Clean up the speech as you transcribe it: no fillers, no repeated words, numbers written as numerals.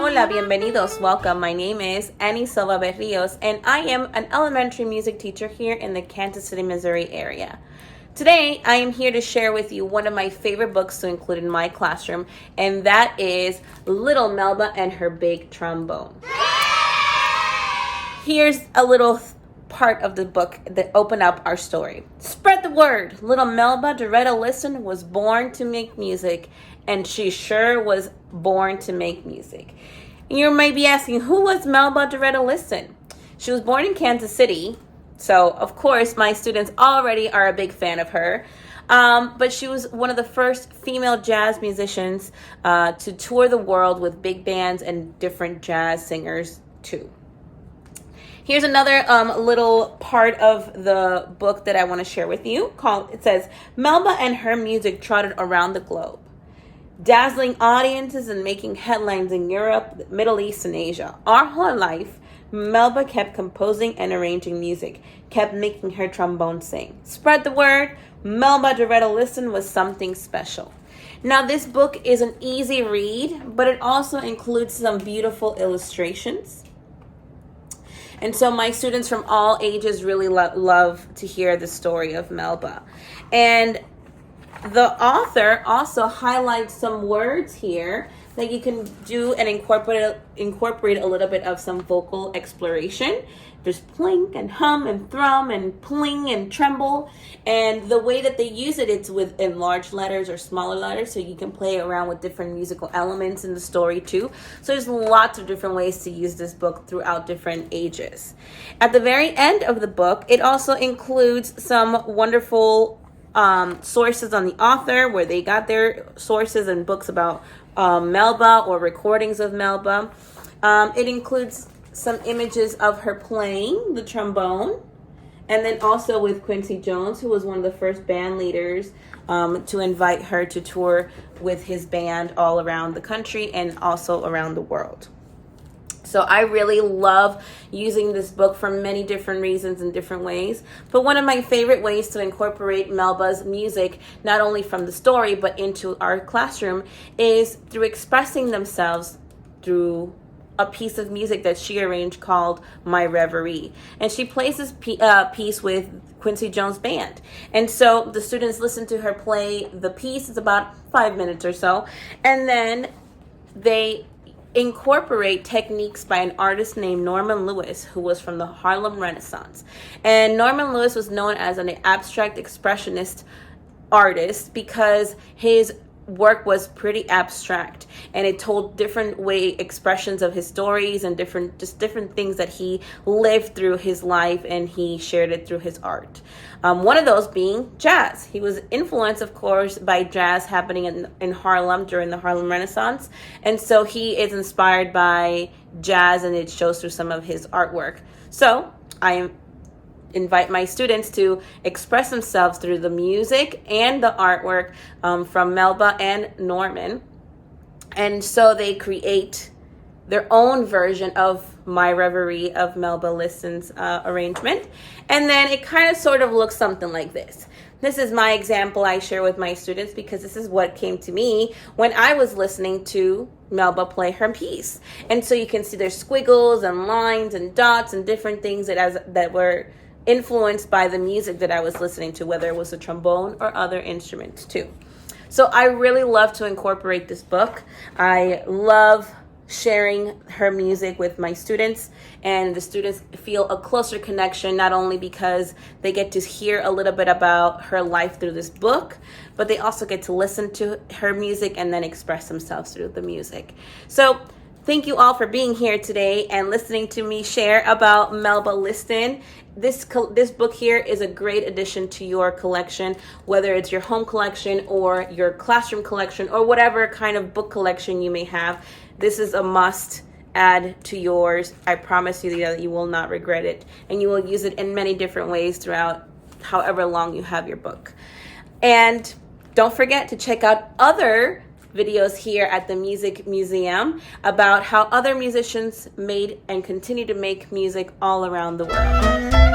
Hola, bienvenidos. Welcome. My name is Ani Silva-Berrios, and I am an elementary music teacher here in the Kansas City, Missouri area. Today, I am here to share with you one of my favorite books to include in my classroom, and that is Little Melba and Her Big Trombone. Here's a little part of the book that open up our story. Spread the word. Little Melba Doretta Liston was born to make music, and she sure was born to make music. You might be asking, who was Melba Doretta Liston? She was born in Kansas City, so of course my students already are a big fan of her. But she was one of the first female jazz musicians to tour the world with big bands and different jazz singers too. Here's another little part of the book that I want to share with you. It says, Melba and her music trotted around the globe, dazzling audiences and making headlines in Europe, the Middle East, and Asia. Our whole life, Melba kept composing and arranging music, kept making her trombone sing. Spread the word, Melba Doretta Liston was something special. Now, this book is an easy read, but it also includes some beautiful illustrations. And so my students from all ages really love to hear the story of Melba. And the author also highlights some words here that you can do and incorporate a little bit of some vocal exploration. There's plink and hum and thrum and pling and tremble. And the way that they use it, it's with in large letters or smaller letters, so you can play around with different musical elements in the story too. So there's lots of different ways to use this book throughout different ages. At the very end of the book, it also includes some wonderful sources on the author, where they got their sources and books about Melba or recordings of Melba. It includes some images of her playing the trombone, and then also with Quincy Jones, who was one of the first band leaders to invite her to tour with his band all around the country and also around the world. So I really love using this book for many different reasons and different ways. But one of my favorite ways to incorporate Melba's music, not only from the story, but into our classroom, is through expressing themselves through a piece of music that she arranged called My Reverie. And she plays this piece with Quincy Jones' band. And so the students listen to her play the piece. It's about 5 minutes or so. And then they incorporate techniques by an artist named Norman Lewis, who was from the Harlem Renaissance. And Norman Lewis was known as an abstract expressionist artist because his work was pretty abstract, and it told different expressions of his stories and different things that he lived through his life, and he shared it through his art. One of those being jazz. He was influenced, of course, by jazz happening in Harlem during the Harlem Renaissance, and so he is inspired by jazz, and it shows through some of his artwork. So I invite my students to express themselves through the music and the artwork from Melba and Norman. And so they create their own version of My Reverie of Melba Liston's arrangement. And then it kind of sort of looks something like this. This is my example I share with my students because this is what came to me when I was listening to Melba play her piece. And so you can see there's squiggles and lines and dots and different things that were influenced by the music that I was listening to, whether it was a trombone or other instruments too. So I really love to incorporate this book. I love sharing her music with my students, and the students feel a closer connection, not only because they get to hear a little bit about her life through this book, but they also get to listen to her music and then express themselves through the music. So thank you all for being here today and listening to me share about Melba Liston. This book here is a great addition to your collection, whether it's your home collection or your classroom collection or whatever kind of book collection you may have. This is a must add to yours. I promise you that you will not regret it, and you will use it in many different ways throughout however long you have your book. And don't forget to check out other videos here at the Music Museum about how other musicians made and continue to make music all around the world.